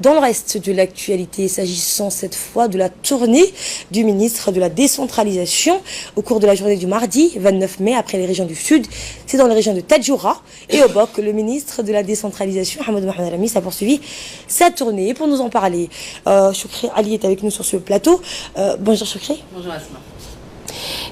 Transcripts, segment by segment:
Dans le reste de l'actualité, s'agissant cette fois de la tournée du ministre de la décentralisation au cours de la journée du mardi 29 mai après les régions du Sud, c'est dans les régions de Tadjoura et Obok que le ministre de la décentralisation, Hamadou Mohamed Ramis, a poursuivi sa tournée. Et pour nous en parler, Choukri Ali est avec nous sur ce plateau. Bonjour Choukri. Bonjour Asma.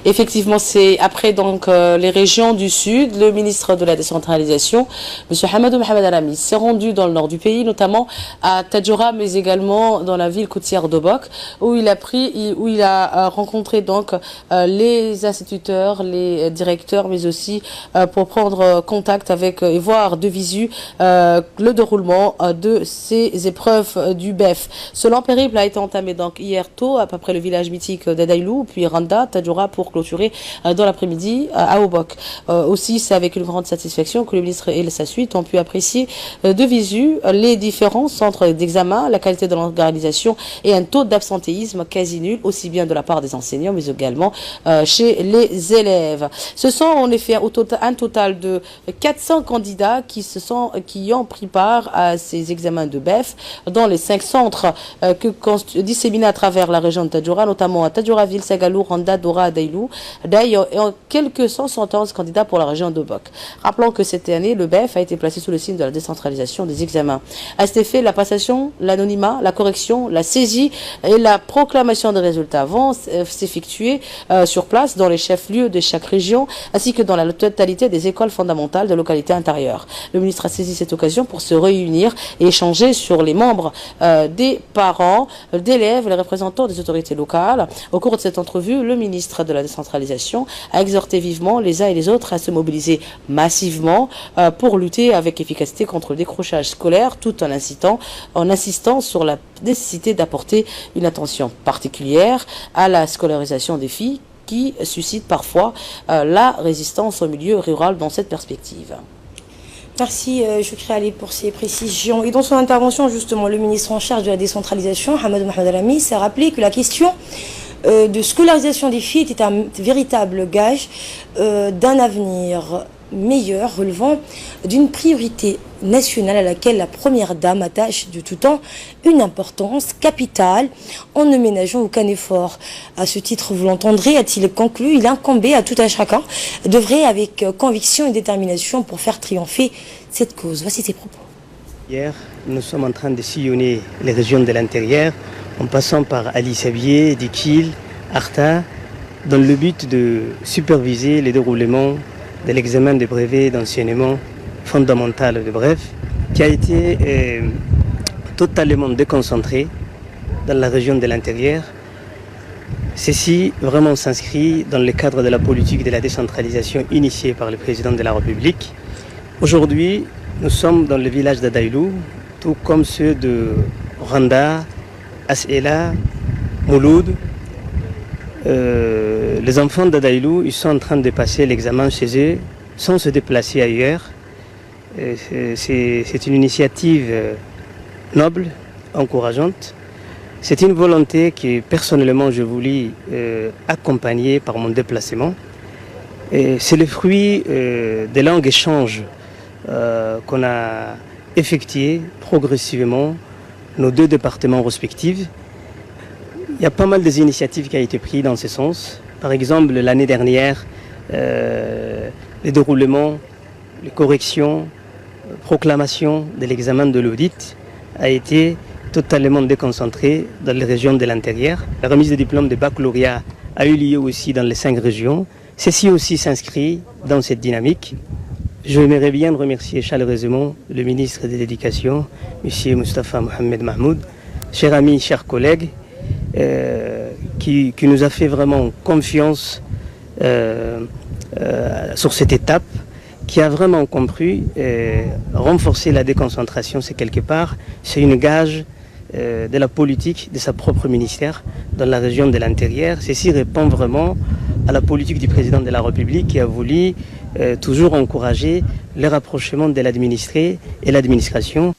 Effectivement, c'est après donc les régions du Sud, le ministre de la décentralisation, M. Hamadou Mohamed Ramis, s'est rendu dans le nord du pays, notamment à Tadjoura, mais également dans la ville côtière d'Obok, où il a rencontré donc les instituteurs, les directeurs, mais aussi pour prendre contact avec et voir de visu le déroulement de ces épreuves du BEF. Ce long périple a été entamé donc hier tôt, à peu près le village mythique d'Adaïlou, puis Randa, Tadjoura, pour clôturer dans l'après-midi à Obok. Aussi, c'est avec une grande satisfaction que le ministre et sa suite ont pu apprécier de visu les différents centres d'examen, la qualité de l'organisation et un taux d'absentéisme quasi nul, aussi bien de la part des enseignants, mais également chez les élèves. Ce sont en effet un total de 400 candidats qui ont pris part à ces examens de BEF dans les 5 centres disséminés à travers la région de Tadjoura, notamment à Tadjoura-Ville, Sagalou, Randa, Dora, Adaïlou, et quelques 171 candidats pour la région d'Obok. Rappelons que cette année, le BEF a été placé sous le signe de la décentralisation des examens. À cet effet, la passation, l'anonymat, la correction, la saisie et la proclamation des résultats vont s'effectuer sur place dans les chefs-lieux de chaque région, ainsi que dans la totalité des écoles fondamentales de localités intérieures. Le ministre a saisi cette occasion pour se réunir et échanger sur les membres des parents, d'élèves, les représentants des autorités locales. Au cours de cette entrevue, le ministre de la décentralisation a exhorté vivement les uns et les autres à se mobiliser massivement pour lutter avec efficacité contre le décrochage scolaire, tout en insistant sur la nécessité d'apporter une attention particulière à la scolarisation des filles qui suscite parfois la résistance au milieu rural dans cette perspective. Merci Choukri Ali pour ces précisions. Et dans son intervention, justement, le ministre en charge de la décentralisation, Hamadou Mohamed Ramis, a rappelé que la question de scolarisation des filles était un véritable gage d'un avenir meilleur relevant d'une priorité nationale à laquelle la première dame attache de tout temps une importance capitale en ne ménageant aucun effort. À ce titre, vous l'entendrez, a-t-il conclu, il incombait à tout un chacun d'œuvrer avec conviction et détermination pour faire triompher cette cause. Voici ses propos. Hier, nous sommes en train de sillonner les régions de l'intérieur en passant par Ali Sabié, Dikil, Arta, dans le but de superviser le déroulement de l'examen de brevet d'enseignement fondamental de bref, qui a été totalement déconcentré dans la région de l'intérieur. Ceci vraiment s'inscrit dans le cadre de la politique de la décentralisation initiée par le président de la République. Aujourd'hui, nous sommes dans le village d'Adaïlou, tout comme ceux de Randa, As'ela, Mouloud. Les enfants d'Adaïlou, ils sont en train de passer l'examen chez eux sans se déplacer ailleurs. C'est une initiative noble, encourageante. C'est une volonté que personnellement je voulais accompagner par mon déplacement. C'est le fruit des longs échanges qu'on a effectués progressivement nos 2 départements respectifs. Il y a pas mal d'initiatives qui ont été prises dans ce sens. Par exemple, l'année dernière, le déroulement, les corrections, proclamation de l'examen de l'audit a été totalement déconcentré dans les régions de l'intérieur. La remise des diplômes de baccalauréat a eu lieu aussi dans les 5 régions. Ceci aussi s'inscrit dans cette dynamique. J'aimerais bien remercier chaleureusement le ministre de l'Éducation, M. Moustapha Mohamed Mahmoud, chers amis, chers collègues, qui nous a fait vraiment confiance sur cette étape, qui a vraiment compris renforcer la déconcentration, c'est quelque part, c'est une gage de la politique de sa propre ministère dans la région de l'intérieur. Ceci répond vraiment à la politique du président de la République qui a voulu toujours encourager le rapprochement de l'administré et l'administration.